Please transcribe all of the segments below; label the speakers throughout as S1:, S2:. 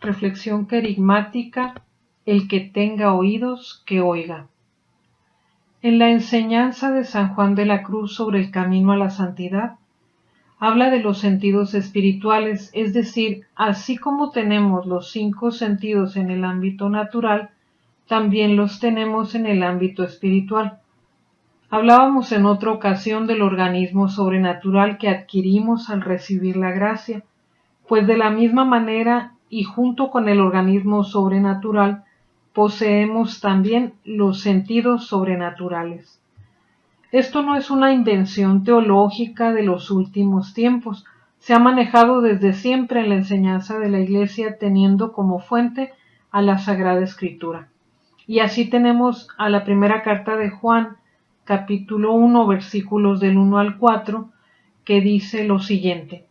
S1: Reflexión querigmática: el que tenga oídos, que oiga. En la enseñanza de San Juan de la Cruz sobre el camino a la santidad, habla de los sentidos espirituales, es decir, así como tenemos los 5 sentidos en el ámbito natural, también los tenemos en el ámbito espiritual. Hablábamos en otra ocasión del organismo sobrenatural que adquirimos al recibir la gracia, pues de la misma manera y junto con el organismo sobrenatural, poseemos también los sentidos sobrenaturales. Esto no es una invención teológica de los últimos tiempos, se ha manejado desde siempre en la enseñanza de la Iglesia teniendo como fuente a la Sagrada Escritura. Y así tenemos a la primera carta de Juan, capítulo 1, versículos del 1 al 4, que dice lo siguiente: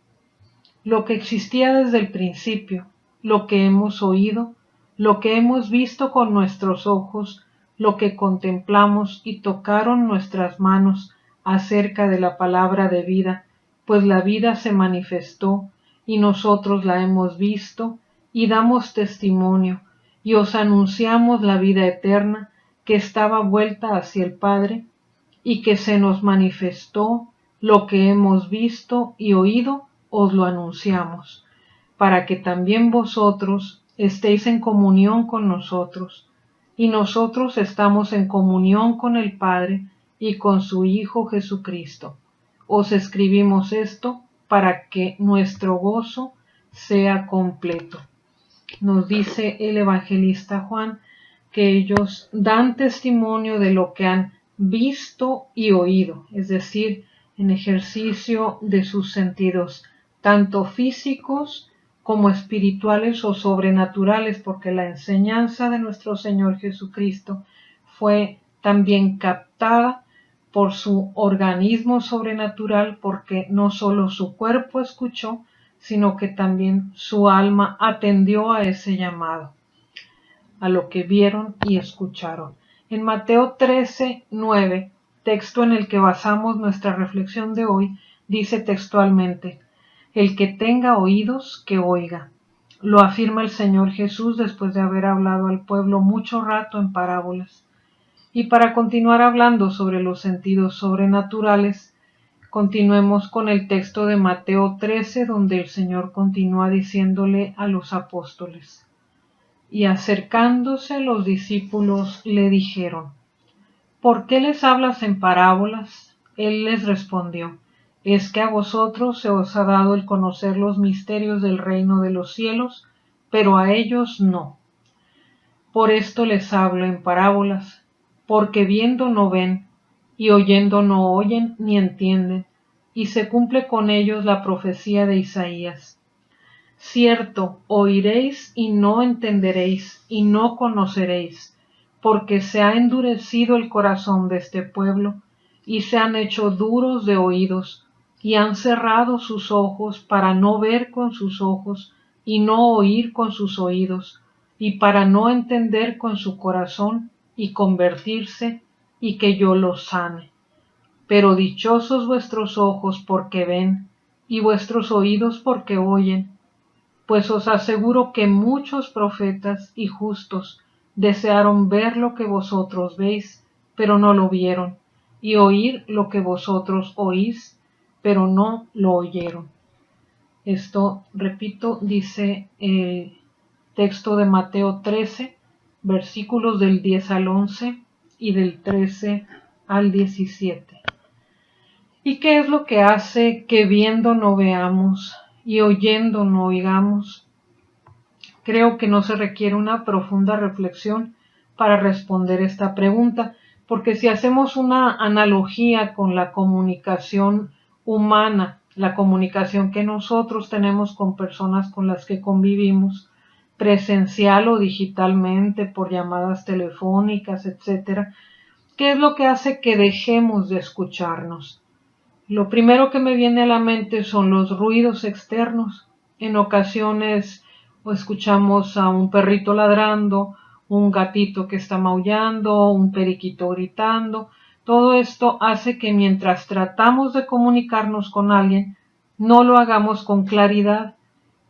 S1: lo que existía desde el principio, lo que hemos oído, lo que hemos visto con nuestros ojos, lo que contemplamos y tocaron nuestras manos acerca de la palabra de vida, pues la vida se manifestó y nosotros la hemos visto y damos testimonio y os anunciamos la vida eterna que estaba vuelta hacia el Padre y que se nos manifestó. Lo que hemos visto y oído os lo anunciamos, para que también vosotros estéis en comunión con nosotros, y nosotros estamos en comunión con el Padre y con su Hijo Jesucristo. Os escribimos esto para que nuestro gozo sea completo. Nos dice el evangelista Juan que ellos dan testimonio de lo que han visto y oído, es decir, en ejercicio de sus sentidos, tanto físicos como espirituales o sobrenaturales, porque la enseñanza de nuestro Señor Jesucristo fue también captada por su organismo sobrenatural, porque no solo su cuerpo escuchó, sino que también su alma atendió a ese llamado, a lo que vieron y escucharon. En Mateo 13:9, texto en el que basamos nuestra reflexión de hoy, dice textualmente: el que tenga oídos, que oiga. Lo afirma el Señor Jesús después de haber hablado al pueblo mucho rato en parábolas. Y para continuar hablando sobre los sentidos sobrenaturales, continuemos con el texto de Mateo 13, donde el Señor continúa diciéndole a los apóstoles: y acercándose los discípulos le dijeron: ¿por qué les hablas en parábolas? Él les respondió: es que a vosotros se os ha dado el conocer los misterios del reino de los cielos, pero a ellos no. Por esto les hablo en parábolas, porque viendo no ven, y oyendo no oyen ni entienden, y se cumple con ellos la profecía de Isaías. Cierto, oiréis y no entenderéis, y no conoceréis, porque se ha endurecido el corazón de este pueblo, y se han hecho duros de oídos, y han cerrado sus ojos para no ver con sus ojos, y no oír con sus oídos, y para no entender con su corazón, y convertirse, y que yo los sane. Pero dichosos vuestros ojos porque ven, y vuestros oídos porque oyen, pues os aseguro que muchos profetas y justos desearon ver lo que vosotros veis, pero no lo vieron, y oír lo que vosotros oís, pero no lo oyeron. Esto, repito, dice el texto de Mateo 13, versículos del 10 al 11 y del 13 al 17. ¿Y qué es lo que hace que viendo no veamos y oyendo no oigamos? Creo que no se requiere una profunda reflexión para responder esta pregunta, porque si hacemos una analogía con la comunicación humana, la comunicación que nosotros tenemos con personas con las que convivimos, presencial o digitalmente, por llamadas telefónicas, etc., ¿qué es lo que hace que dejemos de escucharnos? Lo primero que me viene a la mente son los ruidos externos. En ocasiones escuchamos a un perrito ladrando, un gatito que está maullando, un periquito gritando. Todo esto hace que mientras tratamos de comunicarnos con alguien, no lo hagamos con claridad,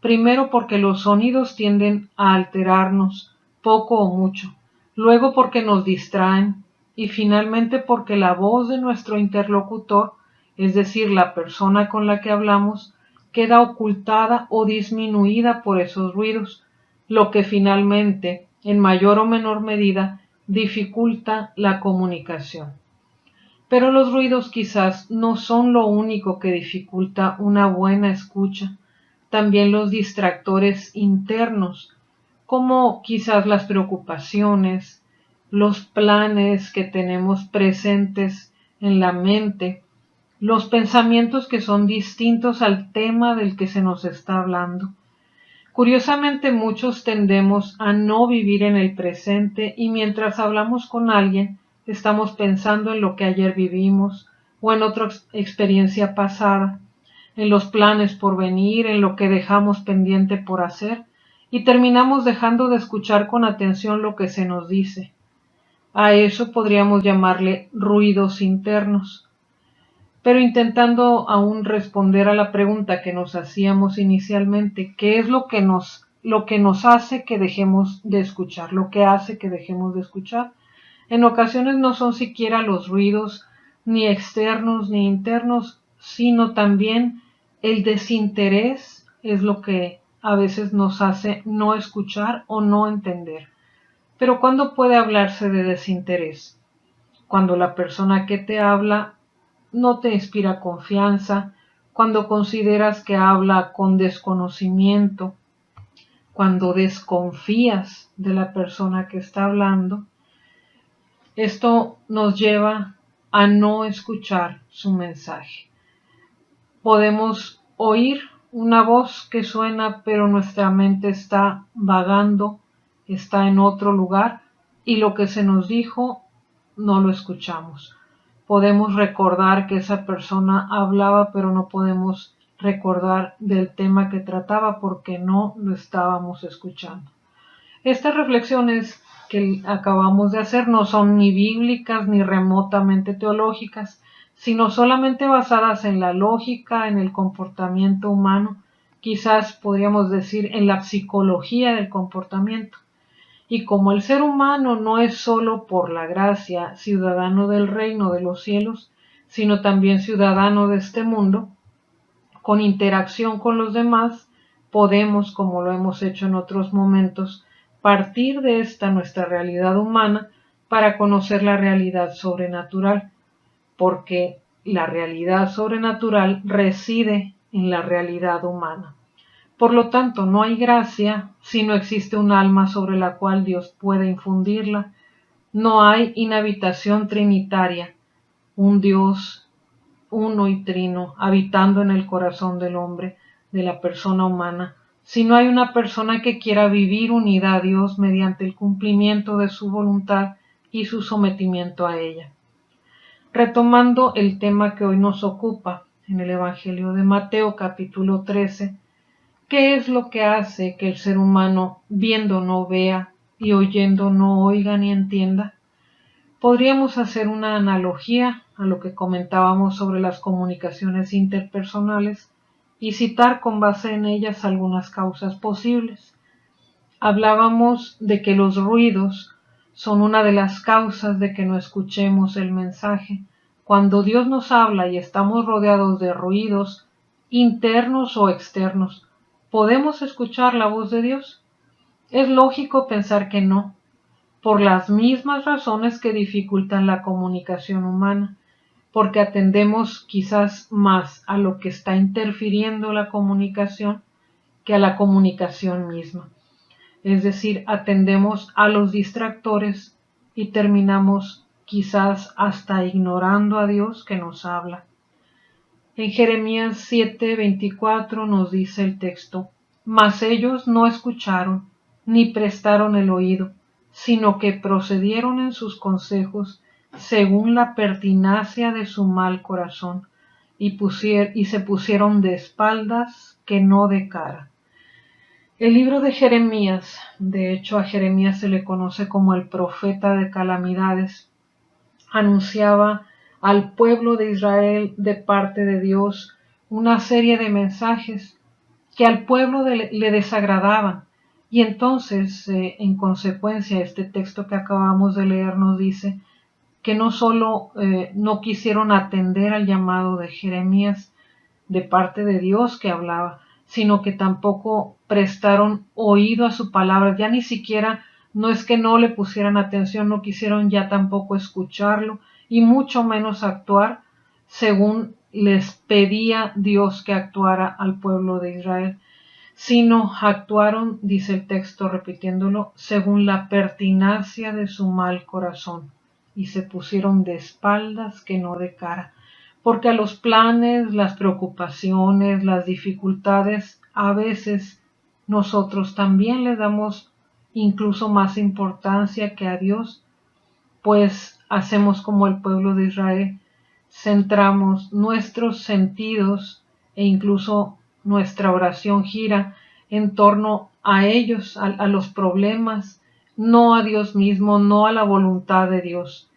S1: Primero porque los sonidos tienden a alterarnos, poco o mucho, luego porque nos distraen y finalmente porque la voz de nuestro interlocutor, es decir, la persona con la que hablamos, queda ocultada o disminuida por esos ruidos, lo que finalmente, en mayor o menor medida, dificulta la comunicación. Pero los ruidos quizás no son lo único que dificulta una buena escucha. También los distractores internos, como quizás las preocupaciones, los planes que tenemos presentes en la mente, los pensamientos que son distintos al tema del que se nos está hablando. Curiosamente, muchos tendemos a no vivir en el presente y mientras hablamos con alguien, estamos pensando en lo que ayer vivimos o en otra experiencia pasada, en los planes por venir, en lo que dejamos pendiente por hacer, y terminamos dejando de escuchar con atención lo que se nos dice. A eso podríamos llamarle ruidos internos. Pero intentando aún responder a la pregunta que nos hacíamos inicialmente, ¿qué es lo que nos hace que dejemos de escuchar? Lo que hace que dejemos de escuchar. En ocasiones no son siquiera los ruidos ni externos ni internos, sino también el desinterés es lo que a veces nos hace no escuchar o no entender. Pero ¿cuándo puede hablarse de desinterés? Cuando la persona que te habla no te inspira confianza, cuando consideras que habla con desconocimiento, cuando desconfías de la persona que está hablando. Esto nos lleva a no escuchar su mensaje. Podemos oír una voz que suena, pero nuestra mente está vagando, está en otro lugar y lo que se nos dijo no lo escuchamos. Podemos recordar que esa persona hablaba, pero no podemos recordar del tema que trataba porque no lo estábamos escuchando. Estas reflexiones que acabamos de hacer no son ni bíblicas ni remotamente teológicas, sino solamente basadas en la lógica, en el comportamiento humano, quizás podríamos decir en la psicología del comportamiento. Y como el ser humano no es solo por la gracia ciudadano del reino de los cielos, sino también ciudadano de este mundo, con interacción con los demás, podemos, como lo hemos hecho en otros momentos, partir de esta nuestra realidad humana para conocer la realidad sobrenatural, porque la realidad sobrenatural reside en la realidad humana. Por lo tanto, no hay gracia si no existe un alma sobre la cual Dios pueda infundirla. No hay inhabitación trinitaria, un Dios uno y trino habitando en el corazón del hombre, de la persona humana, si no hay una persona que quiera vivir unida a Dios mediante el cumplimiento de su voluntad y su sometimiento a ella. Retomando el tema que hoy nos ocupa en el Evangelio de Mateo capítulo 13, ¿qué es lo que hace que el ser humano viendo no vea y oyendo no oiga ni entienda? Podríamos hacer una analogía a lo que comentábamos sobre las comunicaciones interpersonales y citar con base en ellas algunas causas posibles. Hablábamos de que los ruidos son una de las causas de que no escuchemos el mensaje. Cuando Dios nos habla y estamos rodeados de ruidos internos o externos, ¿podemos escuchar la voz de Dios? Es lógico pensar que no, por las mismas razones que dificultan la comunicación humana, porque atendemos quizás más a lo que está interfiriendo la comunicación que a la comunicación misma. Es decir, atendemos a los distractores y terminamos quizás hasta ignorando a Dios que nos habla. En Jeremías 7:24 nos dice el texto: mas ellos no escucharon, ni prestaron el oído, sino que procedieron en sus consejos según la pertinacia de su mal corazón, y se pusieron de espaldas que no de cara. El libro de Jeremías, de hecho a Jeremías se le conoce como el profeta de calamidades, anunciaba al pueblo de Israel de parte de Dios una serie de mensajes que al pueblo le desagradaban. Y entonces, en consecuencia, este texto que acabamos de leer nos dice que no solo no quisieron atender al llamado de Jeremías de parte de Dios que hablaba, sino que tampoco prestaron oído a su palabra. Ya ni siquiera, no es que no le pusieran atención, no quisieron ya tampoco escucharlo y mucho menos actuar según les pedía Dios que actuara al pueblo de Israel, sino actuaron, dice el texto repitiéndolo, según la pertinacia de su mal corazón, y se pusieron de espaldas que no de cara, porque a los planes, las preocupaciones, las dificultades, a veces nosotros también le damos incluso más importancia que a Dios, pues hacemos como el pueblo de Israel, centramos nuestros sentidos e incluso nuestra oración gira en torno a ellos, a los problemas, no a Dios mismo, no a la voluntad de Dios.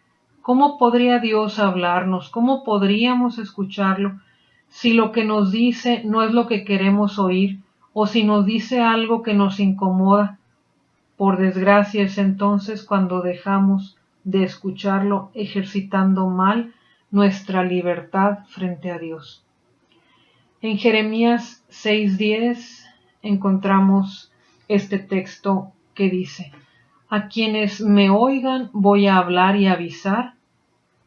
S1: ¿Cómo podría Dios hablarnos? ¿Cómo podríamos escucharlo si lo que nos dice no es lo que queremos oír o si nos dice algo que nos incomoda? Por desgracia es entonces cuando dejamos de escucharlo, ejercitando mal nuestra libertad frente a Dios. En Jeremías 6:10 encontramos este texto que dice: a quienes me oigan voy a hablar y avisar.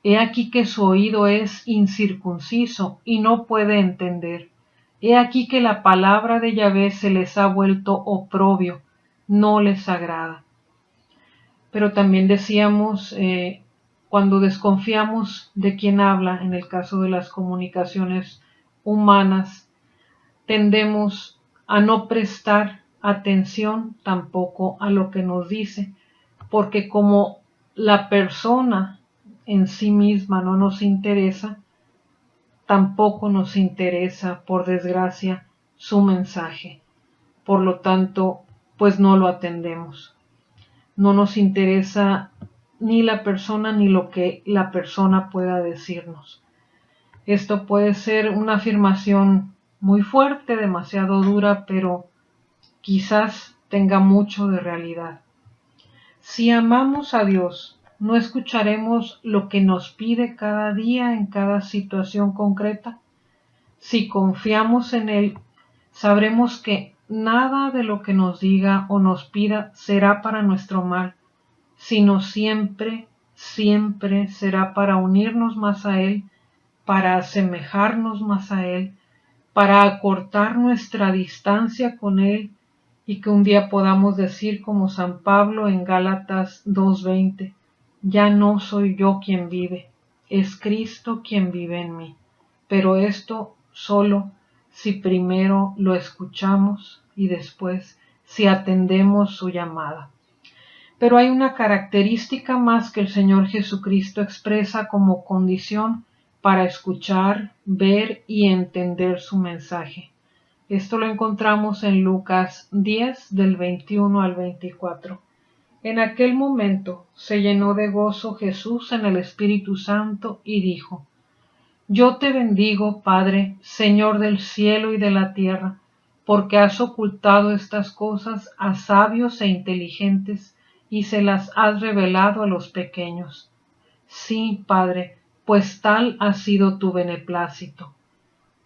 S1: He aquí que su oído es incircunciso y no puede entender. He aquí que la palabra de Yahvé se les ha vuelto oprobio, no les agrada. Pero también decíamos, cuando desconfiamos de quien habla, en el caso de las comunicaciones humanas, tendemos a no prestar atención tampoco a lo que nos dice, porque como la persona en sí misma no nos interesa, tampoco nos interesa, por desgracia, su mensaje. Por lo tanto, pues no lo atendemos. No nos interesa ni la persona ni lo que la persona pueda decirnos. Esto puede ser una afirmación muy fuerte, demasiado dura, pero quizás tenga mucho de realidad. Si amamos a Dios, no escucharemos lo que nos pide cada día en cada situación concreta. Si confiamos en Él, sabremos que nada de lo que nos diga o nos pida será para nuestro mal, sino siempre, siempre será para unirnos más a Él, para asemejarnos más a Él, para acortar nuestra distancia con Él y que un día podamos decir como San Pablo en Gálatas 2:20, ya no soy yo quien vive, es Cristo quien vive en mí. Pero esto solo si primero lo escuchamos y después si atendemos su llamada. Pero hay una característica más que el Señor Jesucristo expresa como condición para escuchar, ver y entender su mensaje. Esto lo encontramos en Lucas 10 del 21 al 24. En aquel momento se llenó de gozo Jesús en el Espíritu Santo y dijo: yo te bendigo, Padre, Señor del cielo y de la tierra, porque has ocultado estas cosas a sabios e inteligentes y se las has revelado a los pequeños. Sí, Padre, pues tal ha sido tu beneplácito.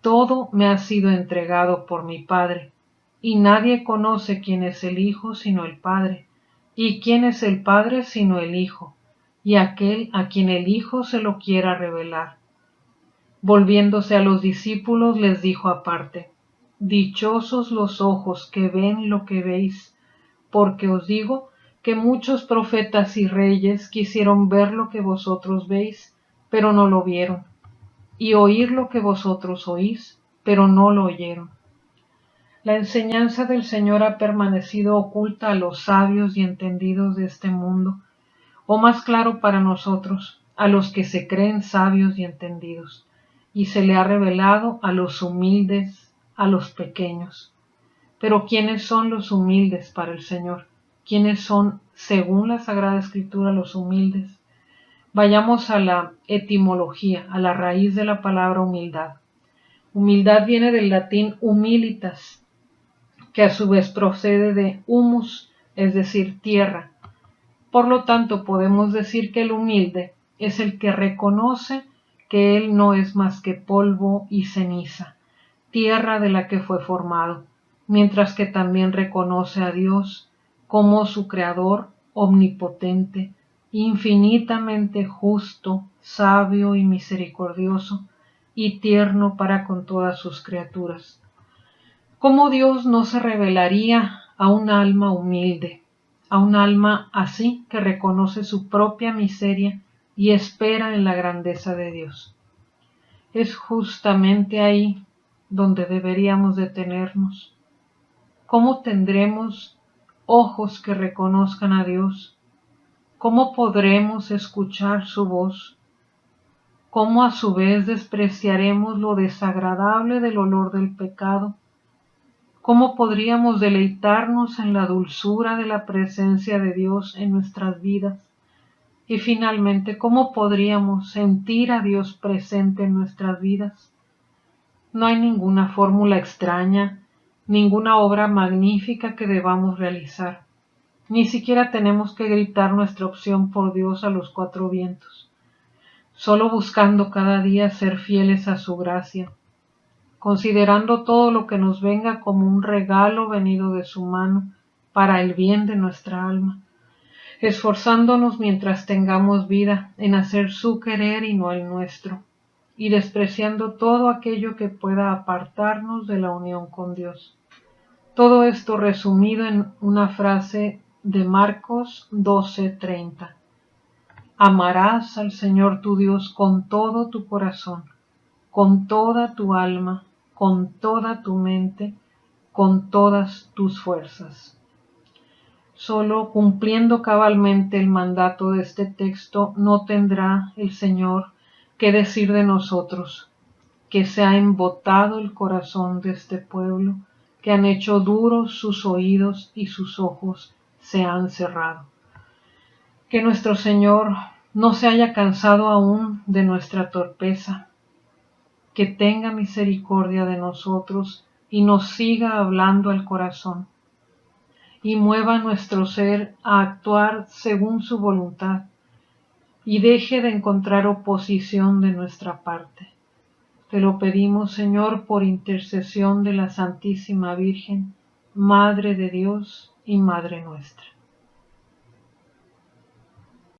S1: Todo me ha sido entregado por mi Padre, y nadie conoce quién es el Hijo sino el Padre, y quién es el Padre sino el Hijo, y aquel a quien el Hijo se lo quiera revelar. Volviéndose a los discípulos les dijo aparte: dichosos los ojos que ven lo que veis, porque os digo que muchos profetas y reyes quisieron ver lo que vosotros veis, pero no lo vieron, y oír lo que vosotros oís, pero no lo oyeron. La enseñanza del Señor ha permanecido oculta a los sabios y entendidos de este mundo, o más claro para nosotros, a los que se creen sabios y entendidos, y se le ha revelado a los humildes, a los pequeños. Pero ¿quiénes son los humildes para el Señor? ¿Quiénes son, según la Sagrada Escritura, los humildes? Vayamos a la etimología, a la raíz de la palabra humildad. Humildad viene del latín humilitas, que a su vez procede de humus, es decir, tierra. Por lo tanto, podemos decir que el humilde es el que reconoce que él no es más que polvo y ceniza, tierra de la que fue formado, mientras que también reconoce a Dios como su Creador omnipotente, infinitamente justo, sabio y misericordioso, y tierno para con todas sus criaturas. ¿Cómo Dios no se revelaría a un alma humilde, a un alma así que reconoce su propia miseria y espera en la grandeza de Dios? Es justamente ahí donde deberíamos detenernos. ¿Cómo tendremos ojos que reconozcan a Dios? ¿Cómo podremos escuchar su voz? ¿Cómo a su vez despreciaremos lo desagradable del olor del pecado? ¿Cómo podríamos deleitarnos en la dulzura de la presencia de Dios en nuestras vidas? Y finalmente, ¿cómo podríamos sentir a Dios presente en nuestras vidas? No hay ninguna fórmula extraña, ninguna obra magnífica que debamos realizar. Ni siquiera tenemos que gritar nuestra opción por Dios a los cuatro vientos. Solo buscando cada día ser fieles a su gracia, considerando todo lo que nos venga como un regalo venido de su mano para el bien de nuestra alma, esforzándonos mientras tengamos vida en hacer su querer y no el nuestro, y despreciando todo aquello que pueda apartarnos de la unión con Dios. Todo esto resumido en una frase de Marcos 12:30. Amarás al Señor tu Dios con todo tu corazón, con toda tu alma, con toda tu mente, con todas tus fuerzas. Solo cumpliendo cabalmente el mandato de este texto no tendrá el Señor que decir de nosotros, que se ha embotado el corazón de este pueblo, que han hecho duros sus oídos y sus ojos se han cerrado. Que nuestro Señor no se haya cansado aún de nuestra torpeza, que tenga misericordia de nosotros y nos siga hablando al corazón, y mueva nuestro ser a actuar según su voluntad, y deje de encontrar oposición de nuestra parte. Te lo pedimos, Señor, por intercesión de la Santísima Virgen, Madre de Dios y Madre nuestra.